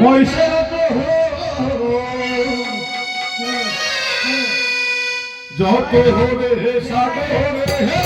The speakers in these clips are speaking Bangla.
মহিষের যত হরে সাগরে হে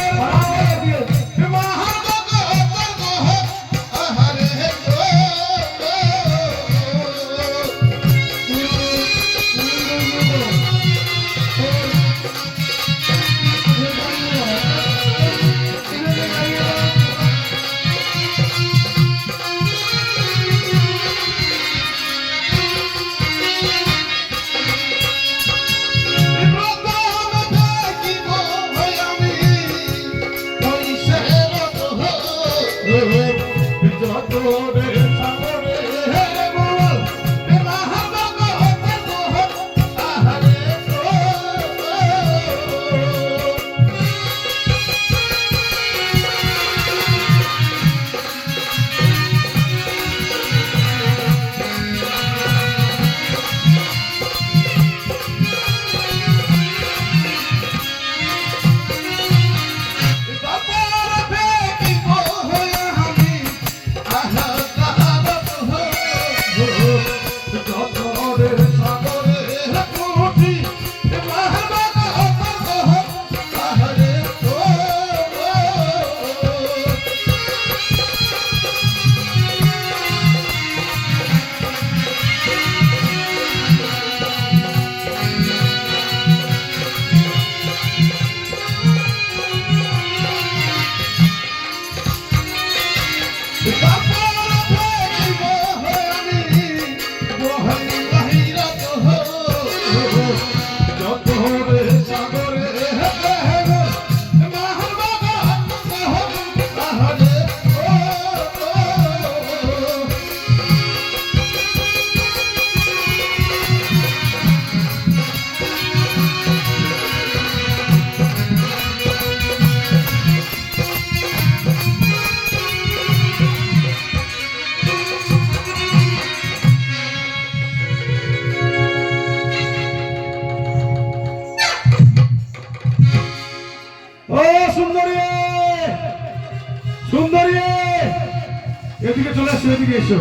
এদিকে চলে আসো, এদিকে এসো।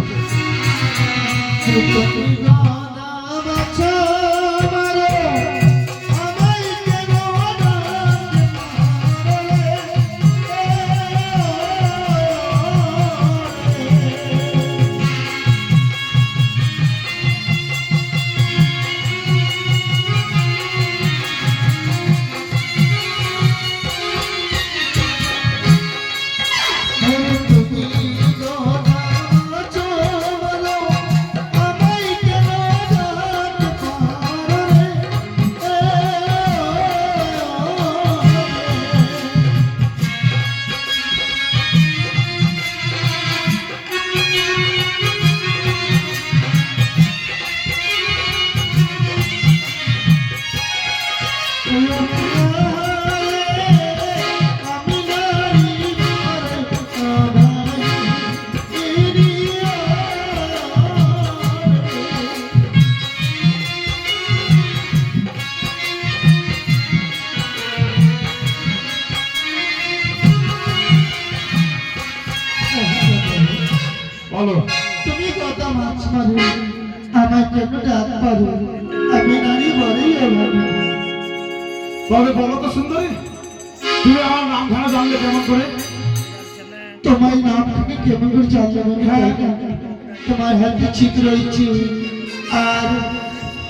তুমি কত মাছ মারো, আমার জন্য ডাক পারো, আমি নারী বড়ই অভাবী। তবে বলো তো সুন্দরী, তুমি আমার নাম ধারা জানলে কেমন করে? তোমার নাম তুমি কেমন করে জানলে? তোমার হাতে চিত রয়েছে আর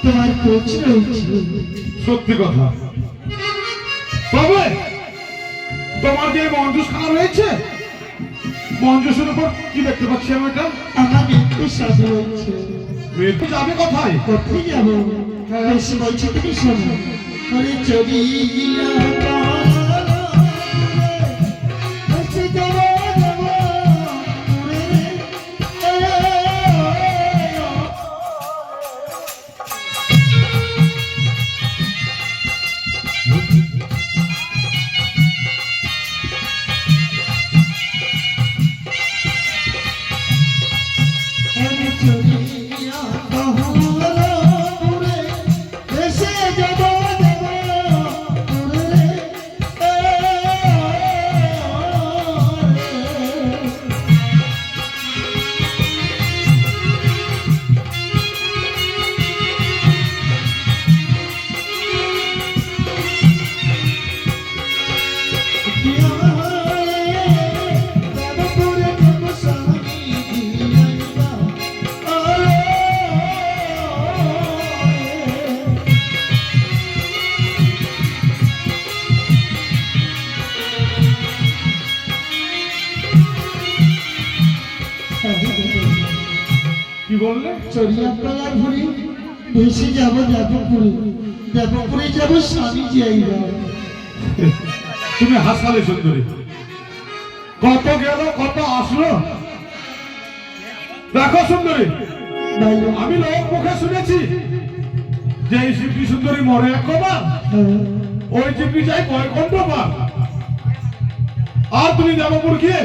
তোমার কোচ রয়েছে। সত্যি কথা। তবে তোমার যে মঞ্জুস খানা রয়েছে, মঞ্জুসের উপর কি দেখতে পাচ্ছি আমি? এটা আমার মৃত্যু শ্বাস রয়েছে। মৃত্যু যাবে কোথায়? কোথায় যাবো? বেশি বলছি তুমি শোনো। ওরে চলিয়া কি বললে? চরিয়াপালা ঘুরি ভেসে যাবো দেবপুরে, দেবপুরে যাবো স্বামী যাইবা। তুমি হাসালে সুন্দরী, কত গেল কত আসলো। দেখো সুন্দরী, আমি লোক মুখে শুনেছি যে এই শিল্পী সুন্দরী মরে একবার, ওই শিল্পী যাই বৈকুণ্ঠ পার। আর তুমি দেবপুর গিয়ে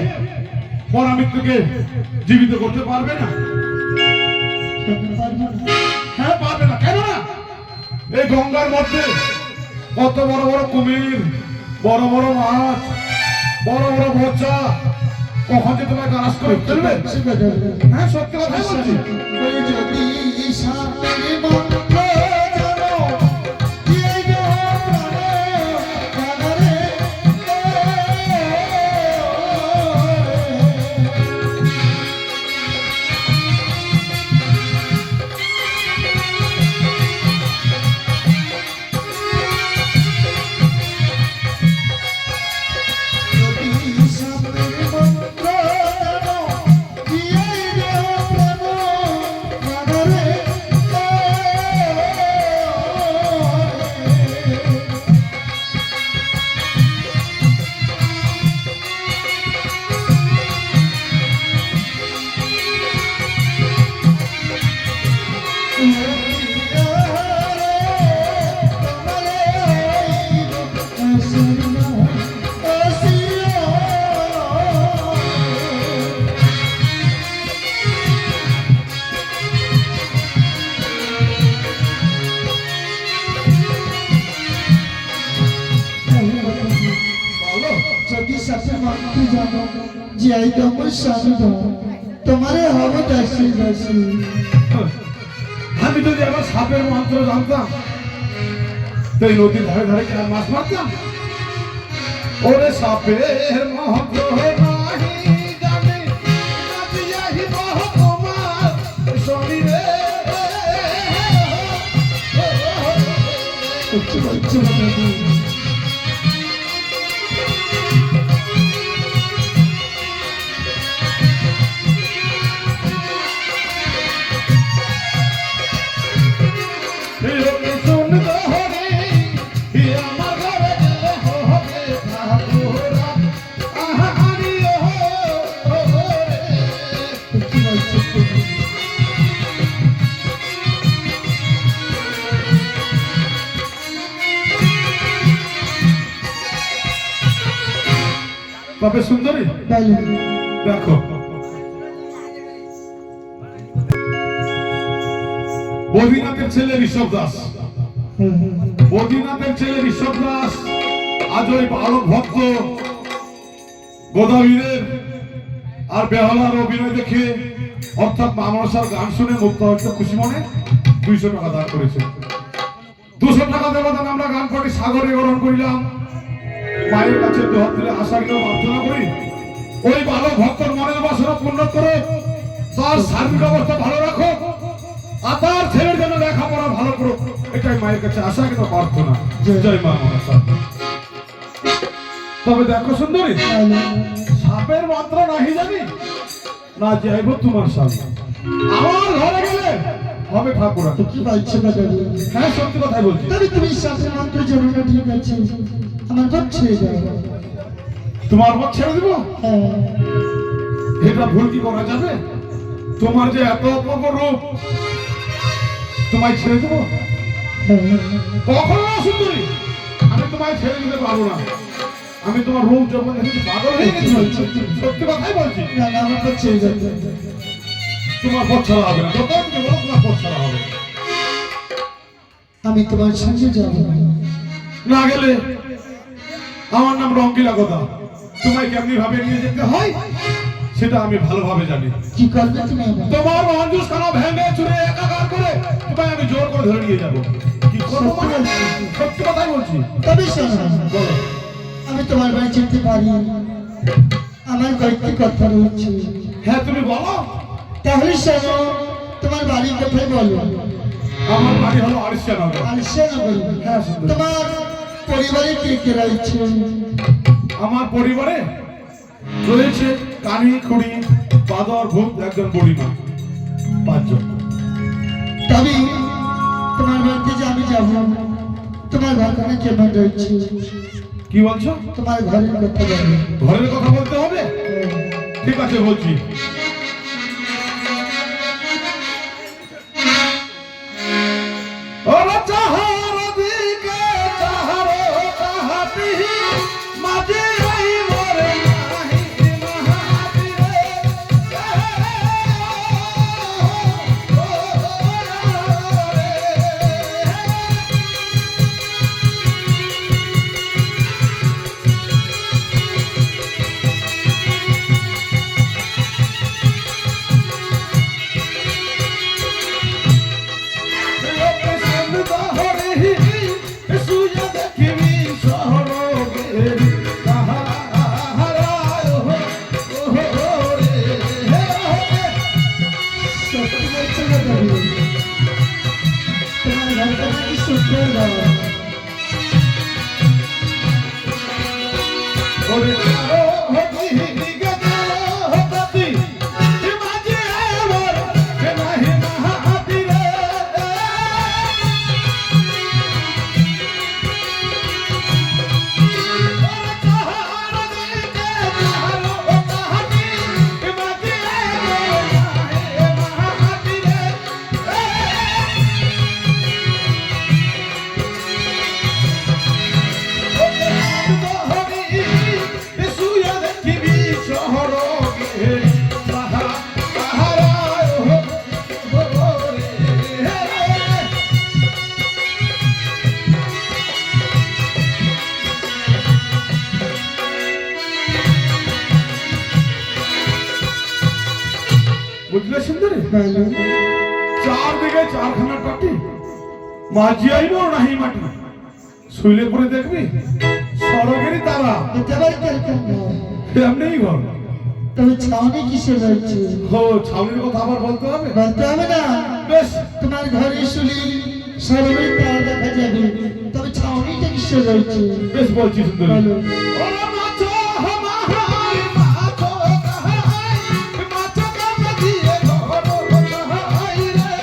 পরামৃত্যুকে জীবিত করতে পারবে না। হ্যাঁ পারবে না, কেন না? এই গঙ্গার মধ্যে কত বড় বড় কুমির, বড় বড় মাছ, বড় বড় বোচা, কখন যে তোমায় গ্রাস করে ফেলবে। হ্যাঁ সত্যি কথাই বলছি। যদি সামনে মন্ত্র জানো, দিয়ে যাও প্রাণে, যদি সামনে মন্ত্র জানো, দিয়ে যাও প্রাণে। যদি সাথে মানতে জানো যে আই তোমার স্বামী তোমারে হবো দাসী দাসী। আমি যদি আবার সাপের মন্ত্র জানতাম, তো এই নদীর ধারে ধারে কি আর মাছ মারতাম? ওরে সাপের মন্ত্র নাহি জানি, নাচিয়াহি বহ তোমার শরীরে। সত্যি বলছি বাবা। তবে সুন্দরী দেখো, বদ্রীনাথের ছেলে ঋষভ দাস, বদ্রীনাথের ছেলে ঋষভ দাস আজ ওই বালক ভক্ত গোদাবীরের আর বেহালার অভিনয় দেখে, অর্থাৎ মা মনসার গান শুনে মুক্ত হচ্ছে খুশি মনে 200 টাকা দান করেছে। 200 টাকা দেওয়া দান আমরা গান পাটি সাগরে গ্রহণ করিলাম। মায়ের কাছে দুহাত তুলে আশা গেলেও প্রার্থনা করি ওই বালক ভক্তর মনের বাসনা পূর্ণ করে, তার শারীরিক অবস্থা ভালো রাখো, আর তার ছেলের জন্য লেখাপড়া ভালো করো, এটাই মায়ের কাছে আশা কিন্তু প্রার্থনা। জয় মা মনসা। তবে দেখো সুন্দরী, সাপের মন্ত্র নাহি জানি, না যাইব তোমার সামনে, আমার ঘরে গেলে হবে ঠাকুরা। কি বলছো বাবা? হ্যাঁ সত্যি কথাই বলছি। তবে তুমি সাথে মন্ত্র জানো না, ঠিক আছে, আমার ঘর ছেড়ে যাও। তোমার মত ছেড়ে দিব? হ্যাঁ। এটা ভুল কি করা যাবে? তোমার যে এত অপূর্ব রূপ, তোমায় ছেড়ে দেবো? কখনো না সুন্দরী, আমি তোমায় ছেড়ে দিতে পারবো না। আমি তোমার রূপ যখন দেখেছি পাগল হয়ে গেছি। সত্যি কথাই বলছি। না না, আমার ঘর ছেড়ে যাও। তোমার পথ ছাড়া হবে না, যত তুমি বলো তোমার পথ ছাড়া হবে আমি তোমার সঙ্গে যাব না। গেলে আমার নাম রঙ্গিলা কথা, তোমায় কেমনি ভাবে নিয়ে যেতে হয় সেটা আমি ভালোভাবে জানি। কি করবে তুমি? তোমার মঞ্জুস খানা ভেঙে চুরে একাকার করে তোমায় আমি জোর করে ধরে নিয়ে যাবো। কি করবো মানে? সত্যি কথাই বলছি। তবে শোনো, বলো। আমি তোমার বাড়ি যেতে পারি, আমার কয়েকটি কথা রয়েছে। হ্যাঁ তুমি বলো। তাহলে শোনো, তোমার বাড়ি কোথায় বলো? আমার বাড়ি হলো আরিশিয়ানগর। আরিশিয়ানগর। হ্যাঁ সুন্দর। তোমার পরিবারে কে কে রয়েছে? আমার পরিবারে রয়েছে কানি খুড়ি বাদর ভূত একজন বুড়িমা, 5 জন। যাবো তোমার ঘরখানে কেমন রয়েছে কি বলছো? তোমার ঘরের কথা বলো। ঘরের কথা বলতে হবে? ঠিক আছে বলছি। ওরে চাহার দিকে চাহারো তাহাতি মাঝে এই মরে নাহি মাহাতিরে সত্যি বলছো না দাবি তোমার ঘরটা নাকি সুন্দর বাবা বুঝলে সুন্দরী? বলো চারদিকে চারখানা টাটি মাঝি আইব নাহি মাটি শুইলে পরে দেখবি সড়কেরই তারা এটা আবার কিরকম ঘর? এমনিই ঘর। তবে ছাউনি কিসে রয়েছে হো ছাউনির কথা আবার বলতে হবে? বলতে হবে না বেশ তোমার ঘরে শুলি সর্বই তার দেখা যাবে তবে ছাউনিটা কিসে রয়েছে বেশ বলছি সুন্দরী। বলো ওরে মাছো মাহাই মাছো কাহাই মাছো কামে দিয়ে ঘর কাহাই রে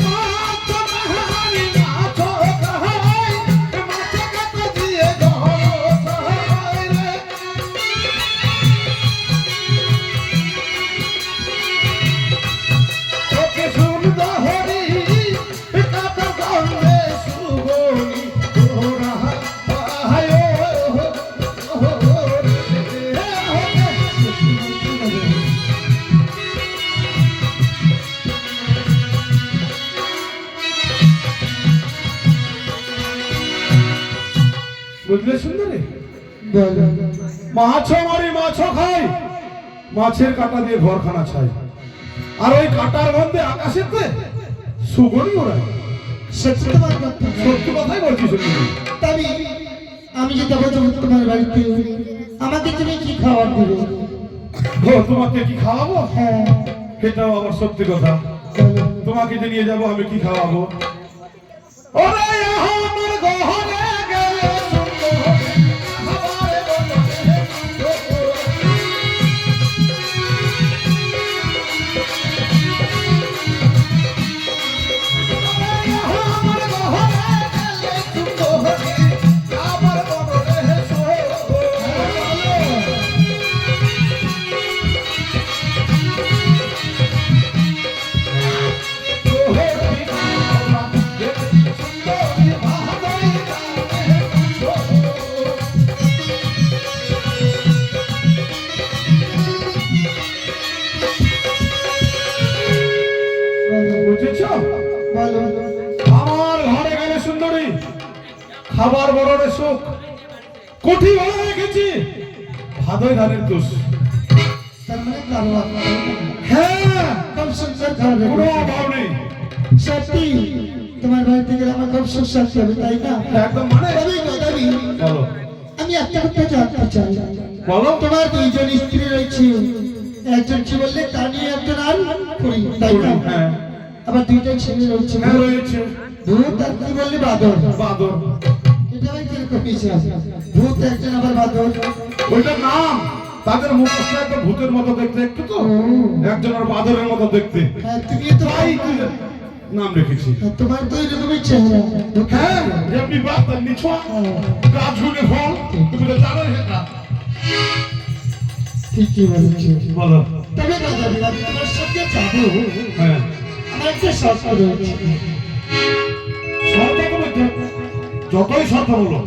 মাছো মাহাই মাছো কাহাই মাছো কামে দিয়ে ঘর কাহাই রে ওকে শুনদা হরি কাটা গন্ধে সুগনি ওরা হায় বুঝলে সুন্দরী? বলো মাছ মারি মাছ খাই মাছের কাটা দিয়ে ঘরখানা ছাই আর ওই কাটার গন্ধে আকাশেতে সুগনি ওড়ায়। সত্যি তোমার কথা সত্যি কথাই বলছি সুন্দরী। তবে আমি যে যাবো তোমার বাড়িতে আমাকে তুমি কি খাবার দেবে ও তোমাকে কি খাওয়াবো? হ্যাঁ এটাও আবার সত্যি কথা। বলো তোমাকে যে নিয়ে যাবো আমি কি খাওয়াবো? ওরে আমার গহনে গেলে সুন্দর আমারে বলে আমার গহনে গেলে সুন্দর আমার বলে সো বুঝেছো? বলো আমার ঘরে গেলে সুন্দরী খাবার বড়রে সুখ কুঠি ভালো রেখেছি ভাদই ধানের দোষ। তার মানে কারবার হ্যাঁ খুব সুন্দর খাবার কোনো দেবে। অভাব নেই। সত্যি তোমার বাড়িতে গেলে আমার খুব সুখ শান্তি হবে তাই না একদম মানে তবে বলো আমি একটা কথা জানতে চাই বলো তোমার দুইজন স্ত্রী রয়েছে একজন কি বললে কানি একজন আর করি তাই না হ্যাঁ আবার দুইটা ছেলে রয়েছে হ্যাঁ রয়েছে ভূত আর কি বললি বাদর বাদর এটা আমি কিরকম হিসাব ভূত একজন আবার বাদর ওইটার নাম তাদের মুখটা একদম ভূতের মতো দেখতে, একটু তো একজনের বাদরের মতো দেখতে। হ্যাঁ তুমি তো তাই নাম রেখেছি। তোমার তো এরকমই চেহারা। হ্যাঁ, এমনি বাদ নিছোয়া গাছ ঝুলে ফল, তুমি তো জানো সেটা। ঠিকই বলেছো। বলো। তবে দাদা আমি তোমার সঙ্গে যাবো। হ্যাঁ, আমার একটা শর্ত রয়েছে। শর্ত তুমি যতই শর্ত বলো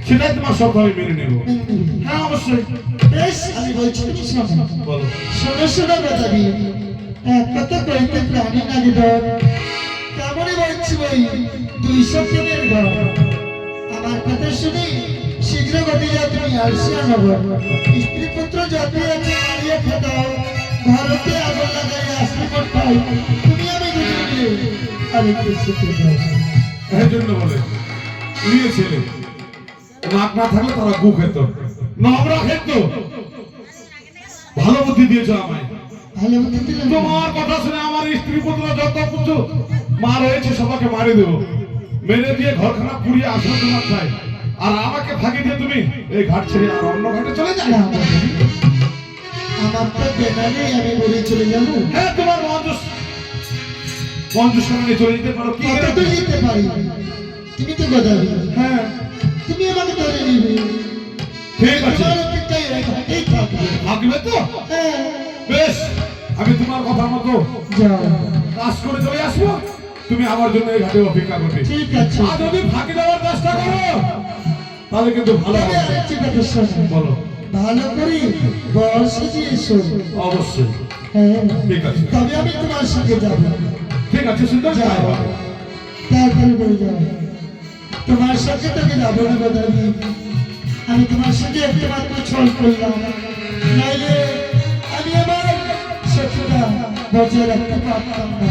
সেটাই তোমার শর্ত আমি মেনে নেব। হ্যাঁ অবশ্যই। বেশ আমি বলছি তুমি শোনো। বলো। শোনো শোনো দাদাবি, এক কথা কইতে প্রাণী নাগে ডর, কেমনই বলছি ওই 200 দিনের ঘর। আমার কথা শুনি শীঘ্র গতি যা তুমি আসিয়া নগর, স্ত্রী পুত্র যতই আছে মারিয়া খেদাও, ঘরতে আগুন লাগাই আসি কোথায়, তুমি আমি দুজন মিলে আরেকটু সুখে যাও। এই জন্য বলে নিয়ে ছেলে নাক না থাকলে তারা গু খেত, নোংরা খেত। ভালো বুদ্ধি দিয়েছো আমায়। ভালো বুদ্ধি দিলাম। তোমার কথা শুনে আমার স্ত্রী পুত্র যত পুত্র মা রয়েছে সবাইকে মারি দেবো, মেরে দিয়ে ঘরখানা পুড়িয়ে আসবো তোমার চাই। আর আমাকে ফাঁকি দিয়ে তুমি এই ঘাট ছেড়ে আর অন্য ঘাটে চলে যাই। না, আমার তো বেনারে আমি বলে চলে যাবো। হ্যাঁ, তোমার মঞ্জুর সঙ্গে চলে যেতে পারো। কি কত তো যেতে পারি, তুমি তো গদাবি। হ্যাঁ তুমি আমাকে ধরে নিবে, ঠিক আছে, তোমার অপেক্ষায় এই থাকবে। থাকবে তো? হ্যাঁ বেশ, আমি তোমার কথা মতো যাও। কাজ করে চলে আসবো, তুমি আমার জন্য এই ঘাটে অপেক্ষা করবে। ঠিক আছে। আর যদি ফাঁকি দেওয়ার চেষ্টা করো তাহলে কিন্তু ভালো তবে হবে। আরেকটি কথা শোনো, বলো। ভালো করে বর্ষে দিয়ে এসো। অবশ্যই। হ্যাঁ ঠিক আছে, তবে আমি তোমার সঙ্গে যাবো। ঠিক আছে, সুন্দর যাও তাড়াতাড়ি করে যাও। তোমার সঙ্গে তোকে যাবো না গদাবি, আমি তোমার সঙ্গে একটা মাত্র ছল করলাম, নাইলে আমি আমার শত্রুতা বজায় রাখতে পারতাম না।